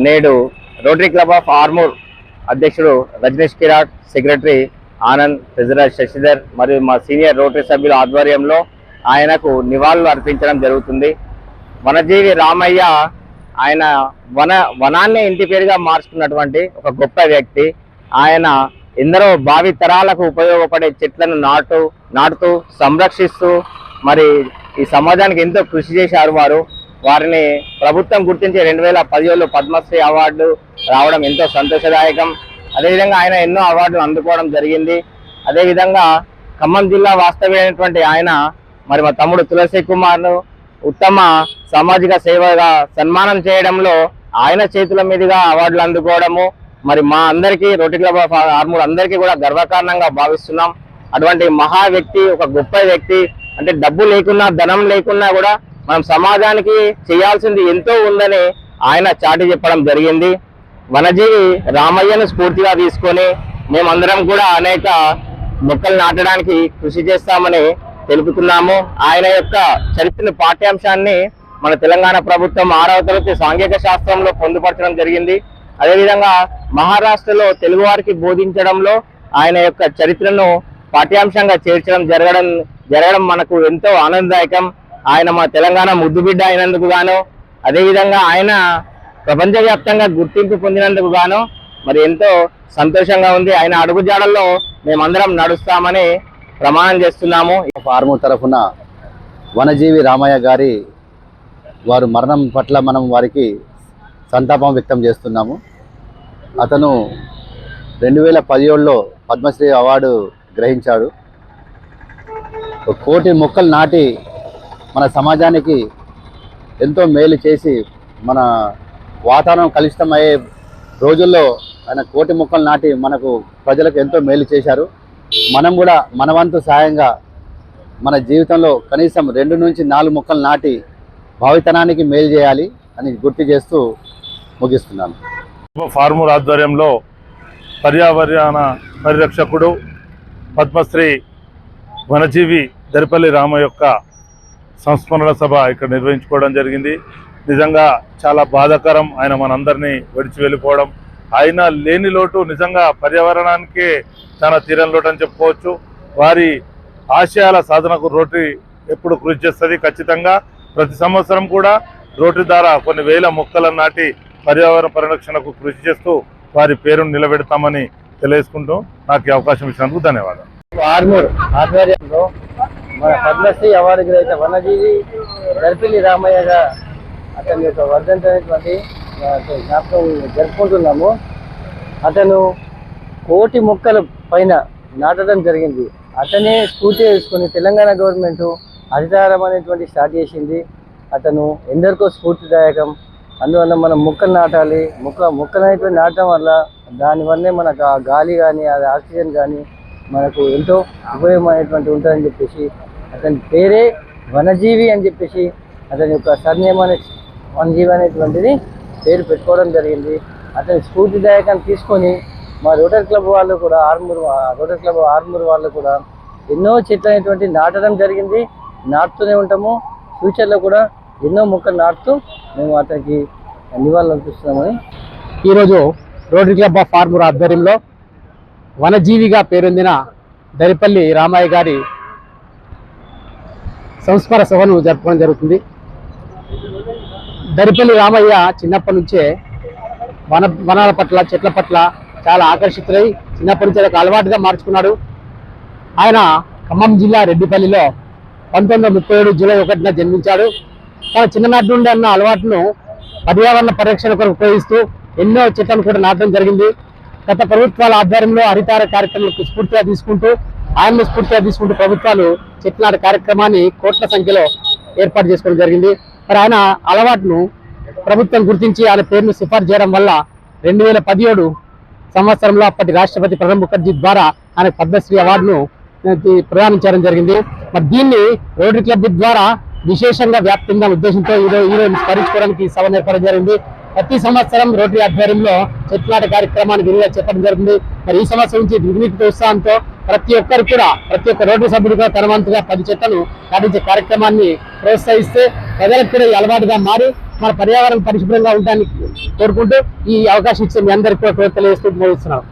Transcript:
నేడు rotary club of Armoor అధ్యక్షుడు Rajneesh Kirat, secretary Anand, treasurer Shashidhar మరియు మా సీనియర్ రోటరీ సభ్యుల ఆధ్వర్యంలో ఆయనకు నివాళులు అర్పించడం జరుగుతుంది. వనజీవి రామయ్య ఆయన వనాన్ని ఇంటి పేరుగా మార్చుకున్నటువంటి ఒక గొప్ప వ్యక్తి. ఆయన ఎందరో భావి తరాలకు ఉపయోగపడే చెట్లను నాటుతూ సంరక్షిస్తూ మరి ఈ సమాజానికి ఎంతో కృషి చేశారు. వారిని ప్రభుత్వం గుర్తించి 2017లో పద్మశ్రీ అవార్డు రావడం ఎంతో సంతోషదాయకం. అదేవిధంగా ఆయన ఎన్నో అవార్డులు అందుకోవడం జరిగింది. అదేవిధంగా ఖమ్మం జిల్లా వాస్తవ్యమైనటువంటి ఆయన మరి మా తమ్ముడు తులసి కుమార్ను ఉత్తమ సామాజిక సేవగా సన్మానం చేయడంలో ఆయన చేతుల మీదుగా అవార్డులు అందుకోవడము మరి మా అందరికీ రోటరీ క్లబ్ ఆఫ్ ఆర్మూర్ అందరికీ కూడా గర్వకారణంగా భావిస్తున్నాం. అటువంటి మహా వ్యక్తి, ఒక గొప్ప వ్యక్తి, అంటే డబ్బు లేకున్నా ధనం లేకున్నా కూడా మనం సమాజానికి చేయాల్సింది ఎంతో ఉందని ఆయన చాటి చెప్పడం జరిగింది. వనజీవి రామయ్యను స్ఫూర్తిగా తీసుకొని మేమందరం కూడా అనేక మొక్కలు నాటడానికి కృషి చేస్తామని తెలుపుతున్నాము. ఆయన యొక్క చరిత్ర పాఠ్యాంశాన్ని మన తెలంగాణ ప్రభుత్వం 6వ తరగతి సాంఘిక శాస్త్రంలో పొందుపరచడం జరిగింది. అదేవిధంగా మహారాష్ట్రలో తెలుగు వారికి బోధించడంలో ఆయన యొక్క చరిత్రను పాఠ్యాంశంగా చేర్చడం జరగడం మనకు ఎంతో ఆనందదాయకం. ఆయన మా తెలంగాణ ముద్దుబిడ్డ అయినందుకు గాను, అదేవిధంగా ఆయన ప్రపంచవ్యాప్తంగా గుర్తింపు పొందినందుకు గాను మరి ఎంతో సంతోషంగా ఉంది. ఆయన అడుగుజాడల్లో మేమందరం నడుస్తామని ప్రమాణం చేస్తున్నాము. ఆర్మూర్ తరఫున వనజీవి రామయ్య గారి వారు మరణం పట్ల మనం వారికి సంతాపం వ్యక్తం చేస్తున్నాము. అతను 2017లో పద్మశ్రీ అవార్డు గ్రహించాడు. 1 కోటి మొక్కలు నాటి మన సమాజానికి ఎంతో మేలు చేసి మన వాతావరణం కలుషితమయ్యే రోజుల్లో ఆయన 1 కోటి మొక్కలు నాటి మనకు ప్రజలకు ఎంతో మేలు చేశారు. మనం కూడా మన వంతు సాయంగా మన జీవితంలో కనీసం 2 నుంచి 4 మొక్కలు నాటి భావితనానికి మేలు చేయాలి అని గుర్తు చేస్తూ ముగిస్తున్నాను. ఆర్మూర్ ఆధ్వర్యంలో పర్యావరణ పరిరక్షకుడు పద్మశ్రీ వనజీవి దరిపల్లి రామ యొక్క సంస్మరణ సభ ఇక్కడ నిర్వహించుకోవడం జరిగింది. నిజంగా చాలా బాధాకరం ఆయన మనందరినీ విడిచి వెళ్ళిపోవడం. ఆయన లేని లోటు నిజంగా పర్యావరణానికే చాలా తీరని లోటు అని చెప్పుకోవచ్చు. వారి ఆశయాల సాధనకు రోటరీ ఎప్పుడు కృషి చేస్తుంది. ఖచ్చితంగా ప్రతి సంవత్సరం కూడా రోటరీ ద్వారా కొన్ని వేల మొక్కలను నాటి పర్యావరణ పరిరక్షణకు కృషి చేస్తూ వారి పేరును నిలబెడతామని తెలియజేసుకుంటూ నాకు ఈ అవకాశం ఇచ్చినందుకు ధన్యవాదాలు. ఆర్మూర్ ఆధ్వర్యంలో మన పద్మశ్రీ అవార్డు గ్రహీత వనజీవి దరిపల్లి రామయ్య అతని యొక్క వర్ధంతి అనేటువంటి జ్ఞాపకం జరుపుకుంటున్నాము. అతను 1 కోటి మొక్కల పైన నాటడం జరిగింది. అతనే స్ఫూర్తి తీసుకొని తెలంగాణ గవర్నమెంట్ హరితహారం అనేటువంటి స్టార్ట్ చేసింది. అతను ఎందరికో స్ఫూర్తిదాయకం. అందువల్ల మనం మొక్కలు నాటాలి. మొక్కలు అనేటువంటి నాటడం వల్ల దానివల్లే మనకు ఆ గాలి కానీ అది ఆక్సిజన్ కానీ మనకు ఎంతో ఉపయోగమైనటువంటి ఉంటుందని చెప్పేసి అతని పేరే వనజీవి అని చెప్పేసి అతని యొక్క సర్నేమ్ అనే వనజీవి అనేటువంటిది పేరు పెట్టుకోవడం జరిగింది. అతని స్ఫూర్తిదాయకాన్ని తీసుకొని మా రోటరీ క్లబ్ వాళ్ళు కూడా రోటరీ క్లబ్ ఆర్మూర్ వాళ్ళు కూడా ఎన్నో చెట్లు అనేటువంటి నాటడం జరిగింది. నాటుతూనే ఉంటాము. ఫ్యూచర్లో కూడా ఎన్నో మొక్కలు నాటుతూ మేము అతనికి నివాళులు అర్పిస్తున్నామని ఈరోజు రోటరీ క్లబ్ ఆఫ్ ఆర్మూర్ ఆధ్వర్యంలో వనజీవిగా పేరొందిన దరిపల్లి రామయ్య గారి సంస్మరణ సభను జరుపుకోవడం జరుగుతుంది. దరిపల్లి రామయ్య చిన్నప్పటి నుంచే వనాల పట్ల చెట్ల పట్ల చాలా ఆకర్షితులై చిన్నప్పటి నుంచి ఒక అలవాటుగా మార్చుకున్నాడు. ఆయన ఖమ్మం జిల్లా రెడ్డిపల్లిలో 1937 జూలై 1న జన్మించాడు. తన చిన్ననాటి నుండి అన్న అలవాటును పర్యావరణ పరిరక్షణ కొరకు ఉపయోగిస్తూ ఎన్నో చెట్లను కూడా నాటడం జరిగింది. గత ప్రభుత్వాల ఆధ్వర్యంలో హరితార కార్యక్రమాలకు స్ఫూర్తిగా తీసుకుంటూ ప్రభుత్వాలు చెట్ల నాటే కార్యక్రమాన్ని కోట్ల సంఖ్యలో ఏర్పాటు చేసుకోవడం జరిగింది. మరి ఆయన అలవాటును ప్రభుత్వం గుర్తించి ఆయన పేరును సిఫార్సు చేయడం వల్ల 2017 సంవత్సరంలో అప్పటి రాష్ట్రపతి ప్రణబ్ ముఖర్జీ ద్వారా ఆయనకు పద్మశ్రీ అవార్డును ప్రదానం జరిగింది. మరి దీన్ని రోటరీ క్లబ్ ద్వారా విశేషంగా వ్యాప్తంగా ఉద్దేశంతో ఈరోజు స్మరించుకోవడానికి ఈ సభ ఏర్పడడం జరిగింది. ప్రతి సంవత్సరం రోటరీ ఆధ్వర్యంలో చెట్ల నాటే కార్యక్రమాన్ని విరిగా చెప్పడం జరుగుతుంది. మరి ఈ సంవత్సరం నుంచి నిర్ణీత ఉత్సాహంతో ప్రతి ఒక్క రోటరీ సభ్యుడు కూడా తన వంతుగా 10 చెట్లను నాటించే కార్యక్రమాన్ని ప్రోత్సహిస్తే ప్రజలకు కూడా అలవాటుగా మారి మన పర్యావరణం పరిశుభ్రంగా ఉండడానికి కోరుకుంటూ ఈ అవకాశం ఇచ్చే మీ అందరికీ కూడా తెలియజేస్తూ ముగిస్తున్నాం.